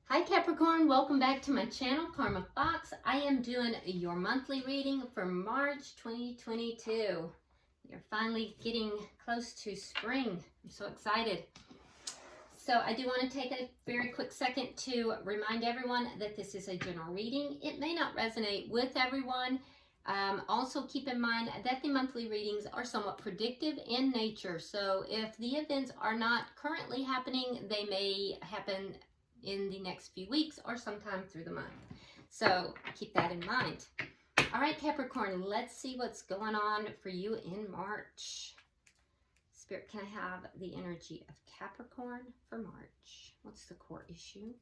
Hi Capricorn, welcome back to my channel, Karma Fox. I am doing your monthly reading for March 2022. You're finally getting close to spring. I'm so excited. So I do want to take a very quick second to remind everyone that this is a general reading. It may not resonate with everyone. Also keep in mind that the monthly readings are somewhat predictive in nature. So if the events are not currently happening, they may happen in the next few weeks or sometime through the month. So keep that in mind. All right, Capricorn, let's see what's going on for you in March. Spirit, can I have the energy of Capricorn for March? What's the core issue?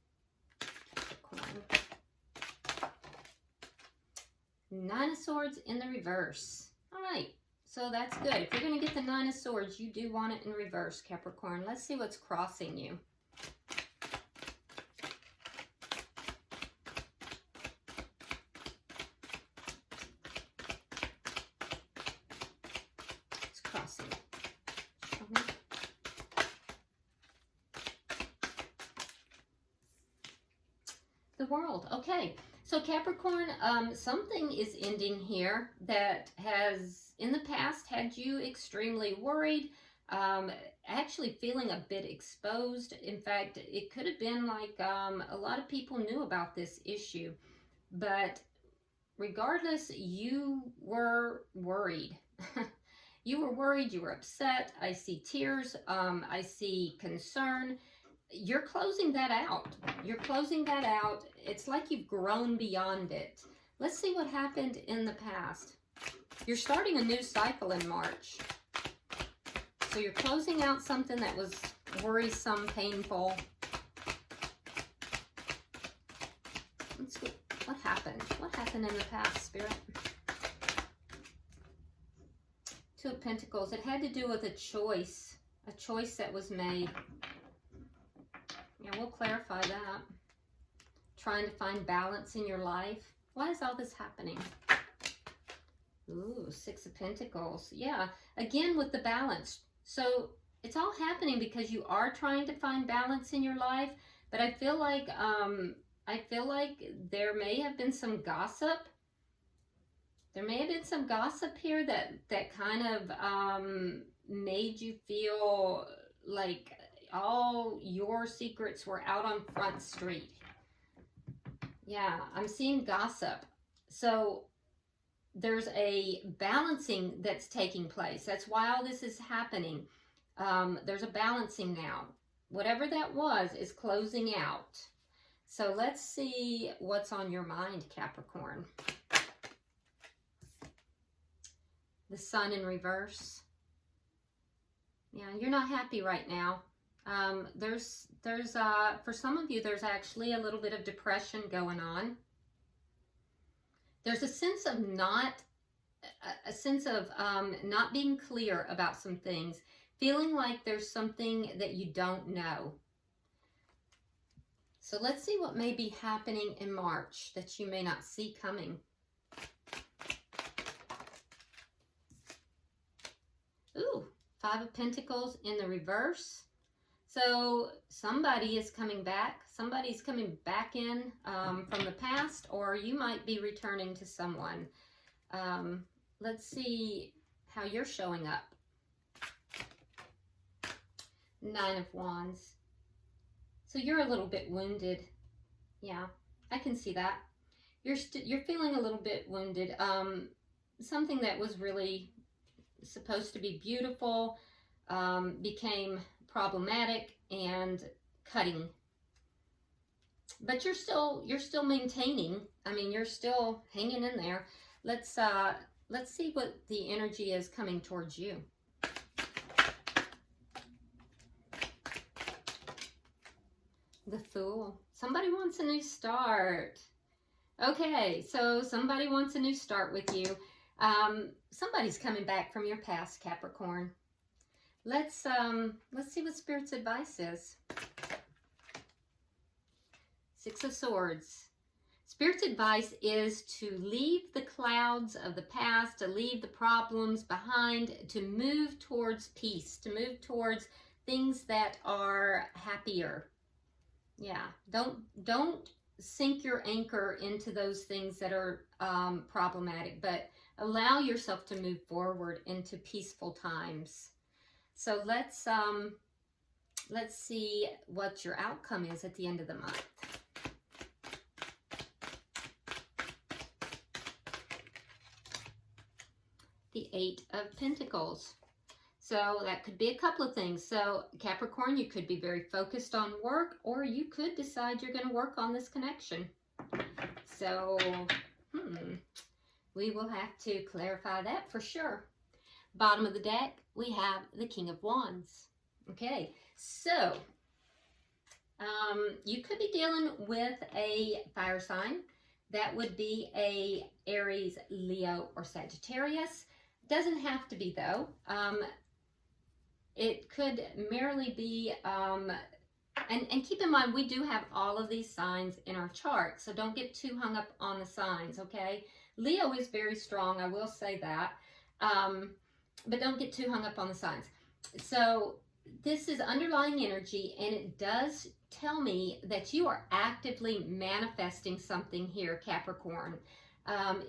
Capricorn. Nine of Swords in the reverse. All right, so that's good. If you're going to get the Nine of Swords, you do want it in reverse, Capricorn. Let's see what's crossing you. It's crossing. Show me. The World. Okay. So Capricorn, something is ending here that has in the past had you extremely worried, actually feeling a bit exposed. In fact, it could have been like a lot of people knew about this issue, but regardless, you were worried. You were worried, you were upset. I see tears, I see concern. You're closing that out. You're closing that out. It's like you've grown beyond it. Let's see what happened in the past. You're starting a new cycle in March. So you're closing out something that was worrisome, painful. Let's see what happened. What happened in the past, Spirit? Two of Pentacles. It had to do with a choice that was made. Yeah, we'll clarify that. Trying to find balance in your life. Why is all this happening? Ooh, Six of Pentacles. Yeah, again with the balance. So it's all happening because you are trying to find balance in your life. But I feel like there may have been some gossip. There may have been some gossip here that kind of made you feel like all your secrets were out on Front Street. Yeah, I'm seeing gossip. So there's a balancing that's taking place. That's why all this is happening. There's a balancing now. Whatever that was is closing out. So let's see what's on your mind, Capricorn. The Sun in reverse. Yeah, you're not happy right now. There's for some of you, there's actually a little bit of depression going on. There's a sense of not being clear about some things, feeling like there's something that you don't know. So let's see what may be happening in March that you may not see coming. Ooh, Five of Pentacles in the reverse. So somebody is coming back. Somebody's coming back in from the past, or you might be returning to someone. Let's see how you're showing up. Nine of Wands. So you're a little bit wounded. Yeah, I can see that. You're feeling a little bit wounded. Something that was really supposed to be beautiful became problematic and cutting, but you're still maintaining. I mean, you're still hanging in there. Let's see what the energy is coming towards you. The Fool. Somebody wants a new start. Okay, so somebody wants a new start with you. Somebody's coming back from your past, Capricorn. Let's see what Spirit's advice is. Six of Swords. Spirit's advice is to leave the clouds of the past, to leave the problems behind, to move towards peace, to move towards things that are happier. Yeah, don't sink your anchor into those things that are problematic, but allow yourself to move forward into peaceful times. So let's see what your outcome is at the end of the month. The Eight of Pentacles. So that could be a couple of things. So Capricorn, you could be very focused on work, or you could decide you're going to work on this connection. So we will have to clarify that for sure. Bottom of the deck, we have the King of Wands. Okay, so you could be dealing with a fire sign. That would be a Aries, Leo, or Sagittarius. Doesn't have to be though. It could merely be, and keep in mind, we do have all of these signs in our chart, so don't get too hung up on the signs, okay? Leo is very strong, I will say that, but don't get too hung up on the signs. So this is underlying energy, and it does tell me that you are actively manifesting something here, Capricorn.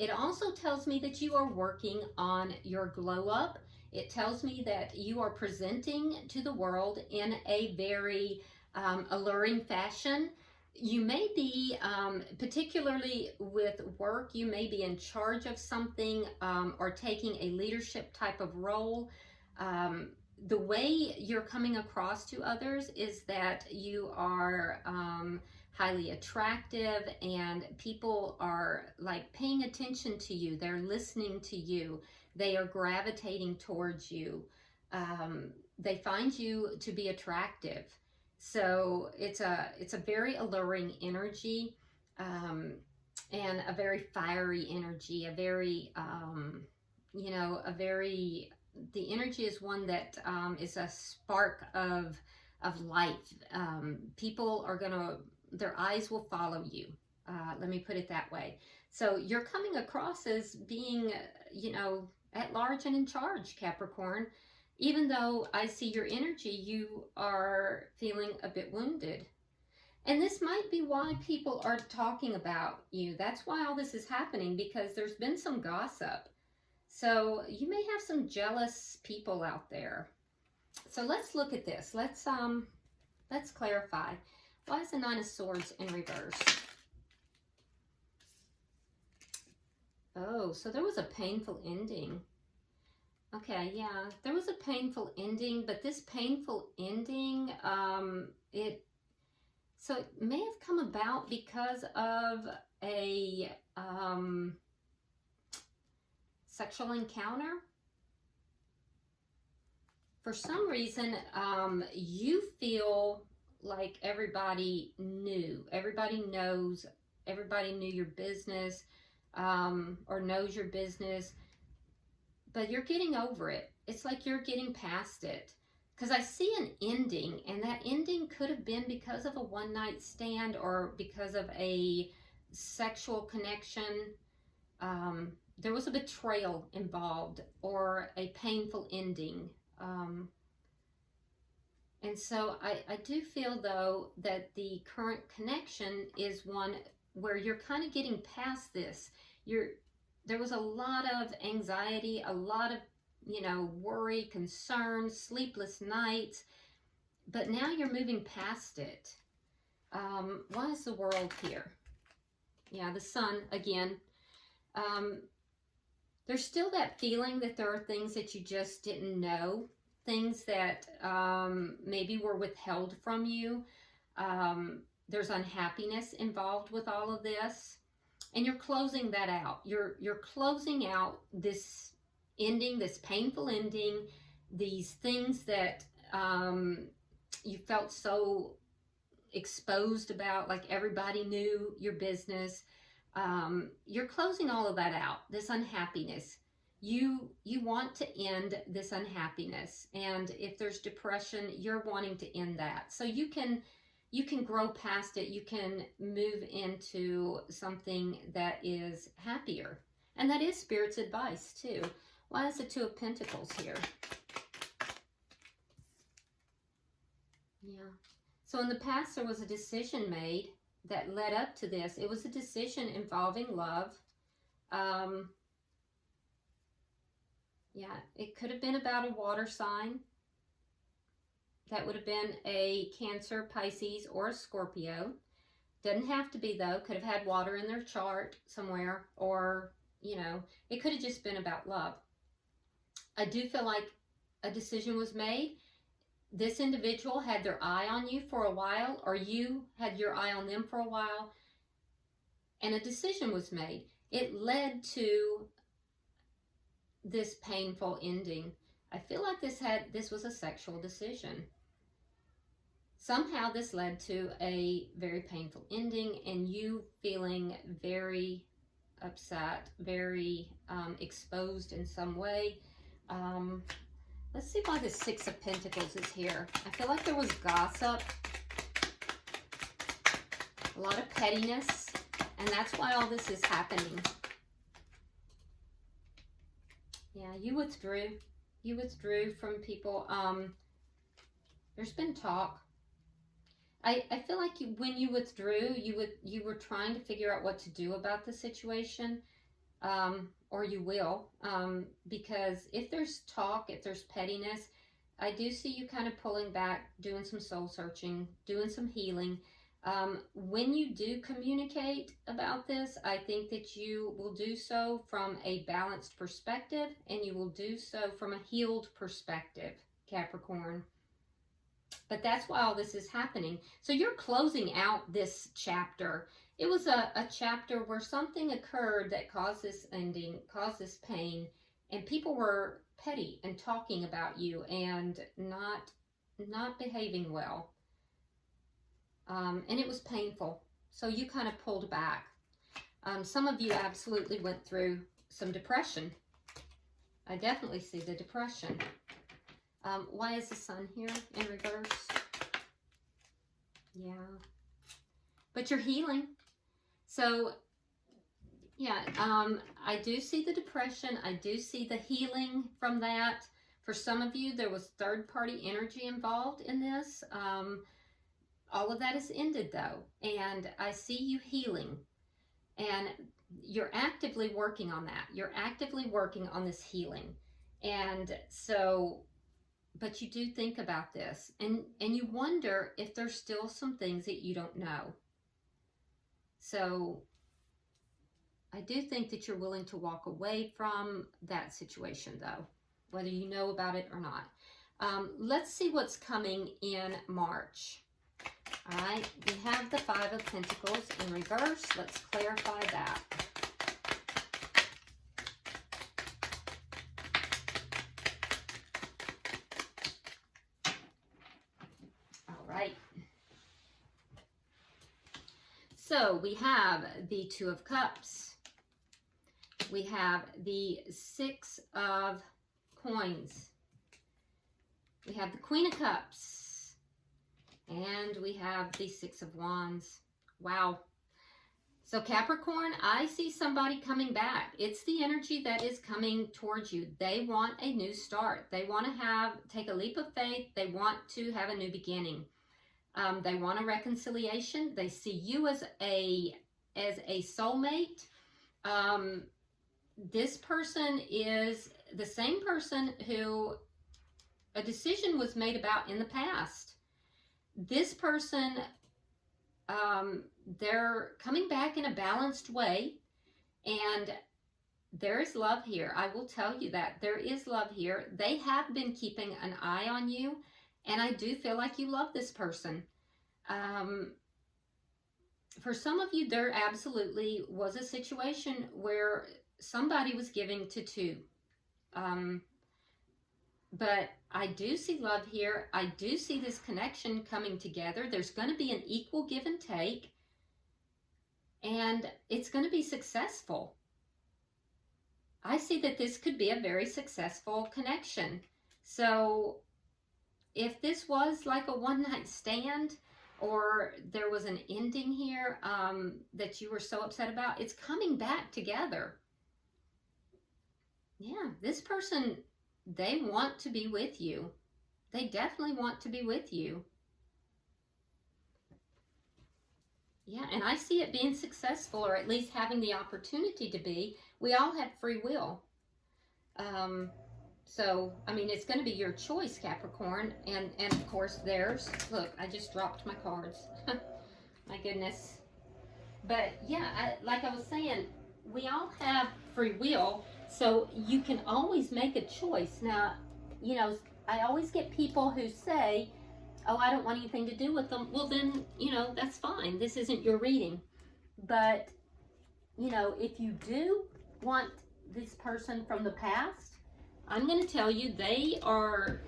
It also tells me that you are working on your glow up. It tells me that you are presenting to the world in a very alluring fashion. You may be, particularly with work, you may be in charge of something or taking a leadership type of role. The way you're coming across to others is that you are highly attractive, and people are like paying attention to you. They're listening to you. They are gravitating towards you. They find you to be attractive. So it's a very alluring energy, and a very fiery energy, a very, the energy is one that is a spark of life. People are gonna, their eyes will follow you. Let me put it that way. So you're coming across as being, at large and in charge, Capricorn. Even though I see your energy, you are feeling a bit wounded. And this might be why people are talking about you. That's why all this is happening, because there's been some gossip. So you may have some jealous people out there. So let's look at this. Let's clarify. Why is the Nine of Swords in reverse? Oh, so there was a painful ending. Okay, yeah, there was a painful ending, but this painful ending, it may have come about because of a sexual encounter. For some reason, you feel like everybody knew. Everybody knows. Everybody knew your business, or knows your business. But you're getting over it. It's like you're getting past it. Because I see an ending, and that ending could have been because of a one-night stand or because of a sexual connection. There was a betrayal involved or a painful ending. And so I do feel, though, that the current connection is one where you're kind of getting past this. There was a lot of anxiety, a lot of, worry, concern, sleepless nights, but now you're moving past it. Why is the World here? Yeah, the Sun again. There's still that feeling that there are things that you just didn't know, things that maybe were withheld from you. There's unhappiness involved with all of this. And you're closing that out. You're closing out this ending, this painful ending, these things that you felt so exposed about, like everybody knew your business. You're closing all of that out, this unhappiness. You want to end this unhappiness. And if there's depression, you're wanting to end that. So you can grow past it. You can move into something that is happier. And that is Spirit's advice too. Why is the Two of Pentacles here? Yeah. So in the past, there was a decision made that led up to this. It was a decision involving love. Yeah, it could have been about a water sign. That would have been a Cancer, Pisces, or a Scorpio. Doesn't have to be, though. Could have had water in their chart somewhere, or, you know, it could have just been about love. I do feel like a decision was made. This individual had their eye on you for a while, or you had your eye on them for a while, and a decision was made. It led to this painful ending. I feel like this was a sexual decision. Somehow this led to a very painful ending, and you feeling very upset, very exposed in some way. Let's see why the Six of Pentacles is here. I feel like there was gossip, a lot of pettiness, and that's why all this is happening. Yeah, you withdrew. You withdrew from people. There's been talk. I feel like when you withdrew, you were trying to figure out what to do about the situation, or you will, because if there's talk, if there's pettiness, I do see you kind of pulling back, doing some soul searching, doing some healing. When you do communicate about this, I think that you will do so from a balanced perspective, and you will do so from a healed perspective, Capricorn. But that's why all this is happening. So you're closing out this chapter. It was a chapter where something occurred that caused this ending, caused this pain, and people were petty and talking about you and not behaving well. And it was painful. So you kind of pulled back. Some of you absolutely went through some depression. I definitely see the depression. Why is the Sun here in reverse? Yeah. But you're healing. So, yeah, I do see the depression. I do see the healing from that. For some of you, there was third-party energy involved in this. All of that is ended, though. And I see you healing. And you're actively working on that. You're actively working on this healing. And so... but you do think about this, and you wonder if there's still some things that you don't know. So I do think that you're willing to walk away from that situation, though, whether you know about it or not. Let's see what's coming in March. All right, we have the Five of Pentacles in reverse. Let's clarify that. So we have the Two of Cups. We have the Six of Coins. We have the Queen of Cups. And we have the Six of Wands. Wow. So Capricorn, I see somebody coming back. It's the energy that is coming towards you. They want a new start. They want to take a leap of faith. They want to have a new beginning. They want a reconciliation. They see you as a soulmate. This person is the same person who a decision was made about in the past. This person, they're coming back in a balanced way, and there is love here. I will tell you that. There is love here. They have been keeping an eye on you, and I do feel like you love this person. For some of you, there absolutely was a situation where somebody was giving to two. But I do see love here. I do see this connection coming together. There's going to be an equal give and take, and it's going to be successful. I see that this could be a very successful connection. So if this was like a one-night stand, or there was an ending here that you were so upset about, it's coming back together. Yeah, this person, they want to be with you. They definitely want to be with you. Yeah, and I see it being successful, or at least having the opportunity to be. We all have free will. So, I mean, it's going to be your choice, Capricorn, and of course theirs. Look, I just dropped my cards. My goodness. But yeah, like I was saying, we all have free will, so you can always make a choice. Now, you know, I always get people who say, oh, I don't want anything to do with them. Well, then, you know, that's fine. This isn't your reading. But, you know, if you do want this person from the past, I'm going to tell you they are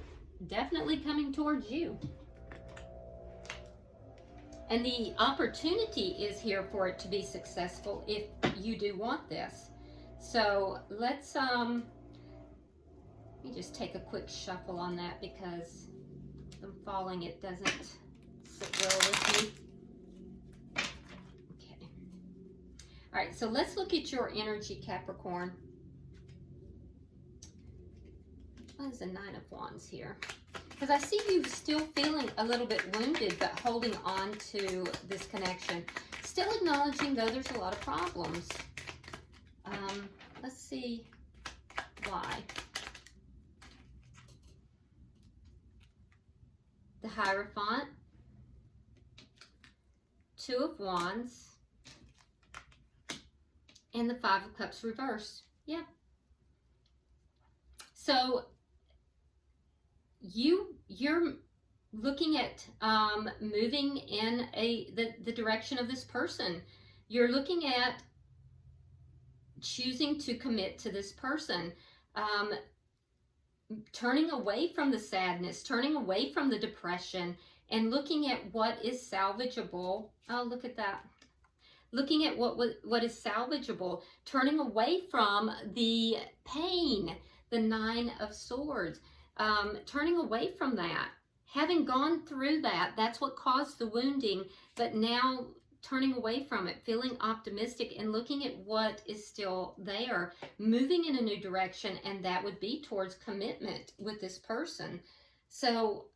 definitely coming towards you. And the opportunity is here for it to be successful if you do want this. So let's, let me just take a quick shuffle on that, because I'm falling, it doesn't sit well with me. Okay. All right, so let's look at your energy, Capricorn. What is the Nine of Wands here? Because I see you still feeling a little bit wounded, but holding on to this connection. Still acknowledging, though, there's a lot of problems. Let's see why. The Hierophant, Two of Wands, and the Five of Cups reversed. Yeah. So you're looking at moving in the direction of this person. You're looking at choosing to commit to this person, turning away from the sadness, turning away from the depression, and looking at what is salvageable. Oh, look at that. Looking at what is salvageable, turning away from the pain, the Nine of Swords, turning away from that. Having gone through that, that's what caused the wounding, but now turning away from it, feeling optimistic and looking at what is still there, moving in a new direction, and that would be towards commitment with this person. So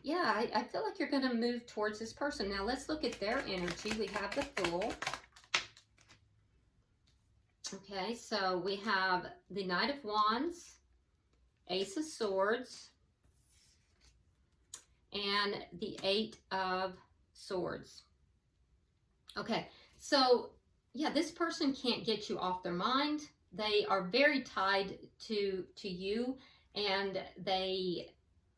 yeah, I feel like you're going to move towards this person. Now let's look at their energy. We have the Fool. Okay, so we have the Knight of Wands, Ace of Swords, and the Eight of Swords. Okay, so yeah, this person can't get you off their mind. They are very tied to you, and they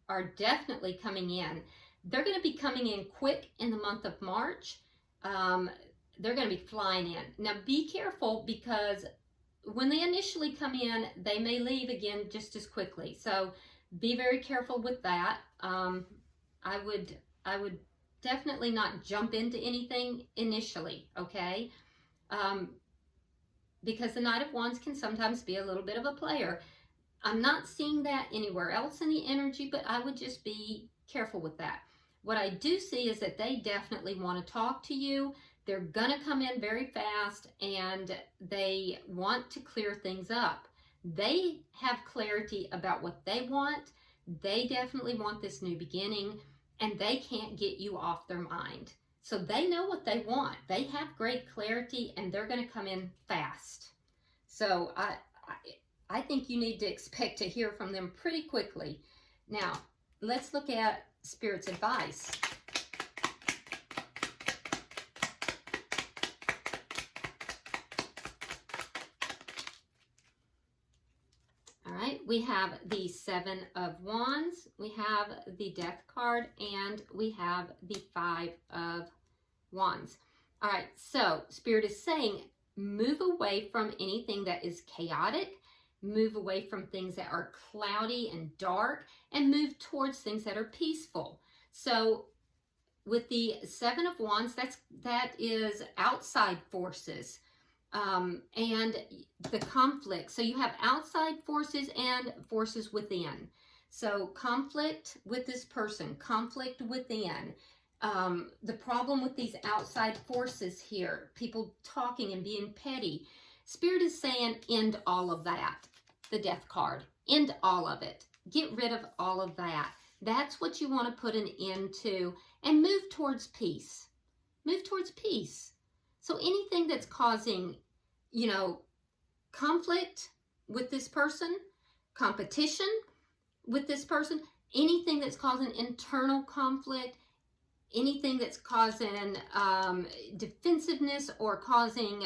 are definitely coming in. They're going to be coming in quick in the month of March. They're going to be flying in. Now be careful, because when they initially come in, they may leave again just as quickly. So be very careful with that. I would definitely not jump into anything initially, okay? Because the Knight of Wands can sometimes be a little bit of a player. I'm not seeing that anywhere else in the energy, but I would just be careful with that. What I do see is that they definitely want to talk to you. They're going to come in very fast, and they want to clear things up. They have clarity about what they want. They definitely want this new beginning, and they can't get you off their mind. So they know what they want. They have great clarity, and they're going to come in fast. So I think you need to expect to hear from them pretty quickly. Now, let's look at Spirit's advice. All right, we have the Seven of Wands, we have the Death card, and we have the Five of Wands. All right, so Spirit is saying move away from anything that is chaotic, move away from things that are cloudy and dark, and move towards things that are peaceful. So with the Seven of Wands, that is outside forces, and the conflict. So you have outside forces and forces within. So conflict with this person, conflict within. The problem with these outside forces here, people talking and being petty. Spirit is saying end all of that. The Death card. End all of it. Get rid of all of that. That's what you want to put an end to, and move towards peace. Move towards peace. So anything that's causing, you know, conflict with this person, competition with this person, anything that's causing internal conflict, anything that's causing defensiveness or causing,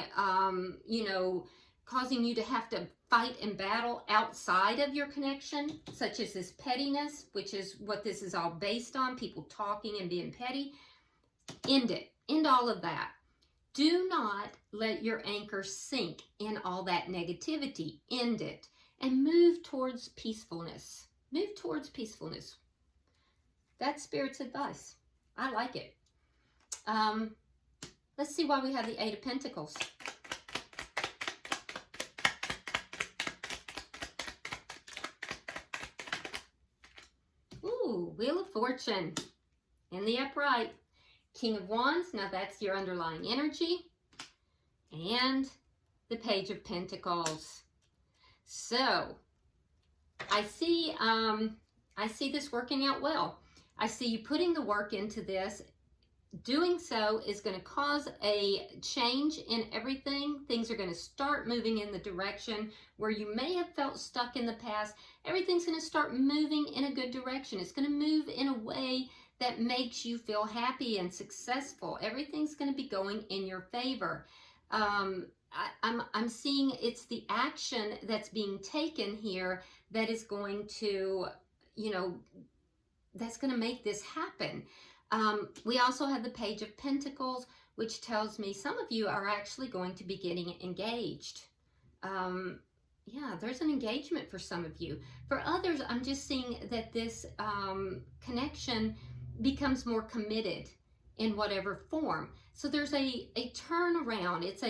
you know, causing you to have to fight and battle outside of your connection, such as this pettiness, which is what this is all based on, people talking and being petty. End it. End all of that. Do not let your anchor sink in all that negativity. End it. And move towards peacefulness. Move towards peacefulness. That's Spirit's advice. I like it. Let's see why we have the Eight of Pentacles. Ooh, Wheel of Fortune in the upright. King of Wands, now that's your underlying energy. And the Page of Pentacles. So, I see this working out well. I see you putting the work into this. Doing so is going to cause a change in everything. Things are going to start moving in the direction where you may have felt stuck in the past. Everything's going to start moving in a good direction. It's going to move in a way that makes you feel happy and successful. Everything's going to be going in your favor. I'm seeing it's the action that's being taken here that is going to, you know, that's going to make this happen. We also have the Page of Pentacles, which tells me some of you are actually going to be getting engaged. Yeah, there's an engagement for some of you. For others, I'm just seeing that this connection becomes more committed in whatever form. So there's a turnaround. It's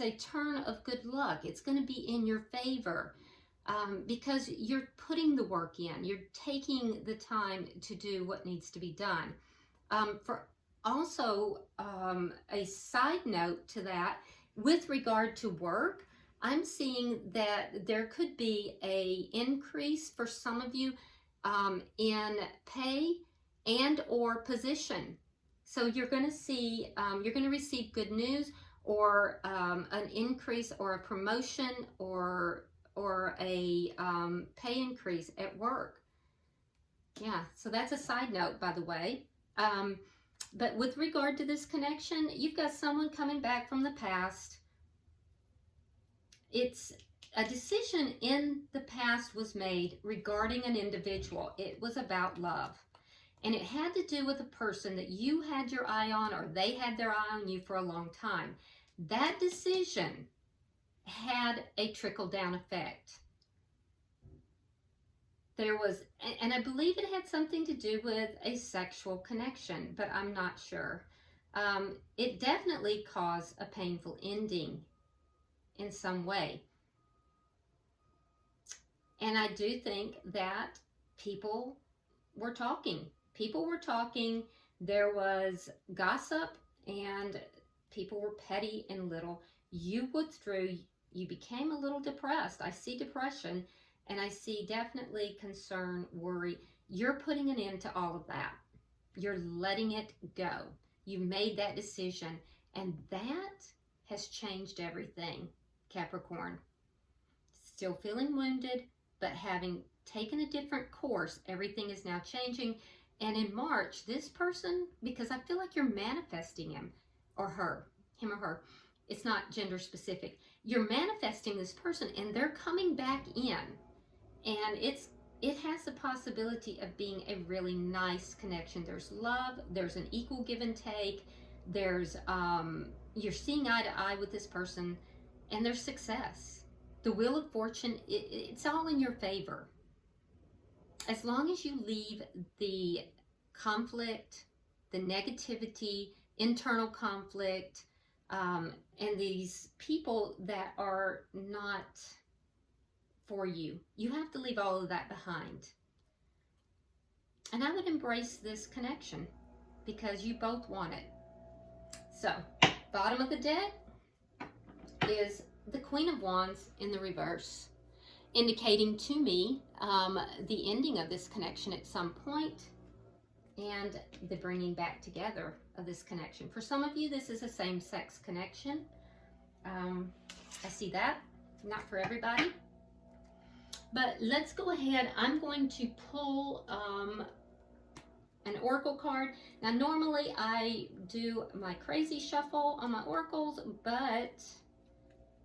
a turn of good luck. It's going to be in your favor because you're putting the work in. You're taking the time to do what needs to be done. For also a side note to that, with regard to work, I'm seeing that there could be a increase for some of you in pay and or position. So you're going to see, you're going to receive good news or an increase or a promotion or a pay increase at work. Yeah, so that's a side note, by the way. But with regard to this connection, you've got someone coming back from the past. It's a decision in the past was made regarding an individual. It was about love. And it had to do with a person that you had your eye on or they had their eye on you for a long time. That decision had a trickle-down effect. There was, and I believe it had something to do with a sexual connection, but I'm not sure. It definitely caused a painful ending in some way. And I do think that people were talking. People were talking. There was gossip and people were petty and little. You withdrew. You became a little depressed. I see depression. And I see definitely concern, worry. You're putting an end to all of that. You're letting it go. You made that decision. And that has changed everything, Capricorn. Still feeling wounded, but having taken a different course, everything is now changing. And in March, this person, because I feel like you're manifesting him or her, him or her. It's not gender specific. You're manifesting this person and they're coming back in. And it has the possibility of being a really nice connection. There's love, there's an equal give and take, there's you're seeing eye to eye with this person, and there's success. The Wheel of Fortune, it's all in your favor. As long as you leave the conflict, the negativity, internal conflict, and these people that are not for you. You have to leave all of that behind. And I would embrace this connection because you both want it. So, bottom of the deck is the Queen of Wands in the reverse, indicating to me the ending of this connection at some point and the bringing back together of this connection. For some of you, this is a same-sex connection. I see that. Not for everybody. But let's go ahead. I'm going to pull an oracle card. Now, normally I do my crazy shuffle on my oracles, but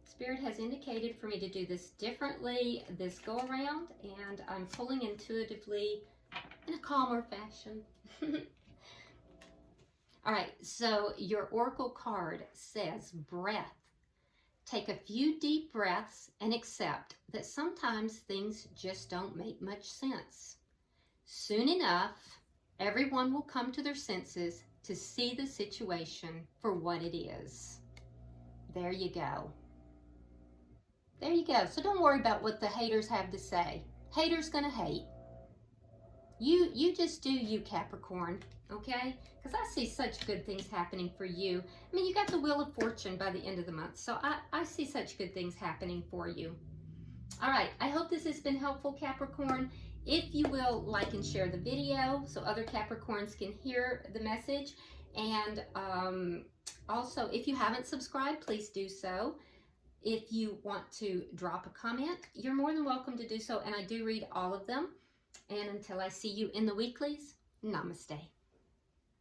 Spirit has indicated for me to do this differently this go around, and I'm pulling intuitively in a calmer fashion. All right, so your oracle card says breath. Take a few deep breaths and accept that sometimes things just don't make much sense. Soon enough, everyone will come to their senses to see the situation for what it is. There you go. There you go. So don't worry about what the haters have to say. Haters gonna hate. You just do you, Capricorn, okay? Because I see such good things happening for you. I mean, you got the Wheel of Fortune by the end of the month, so I see such good things happening for you. All right, I hope this has been helpful, Capricorn. If you will, like and share the video so other Capricorns can hear the message. And also, if you haven't subscribed, please do so. If you want to drop a comment, you're more than welcome to do so, and I do read all of them. And until I see you in the weeklies, namaste.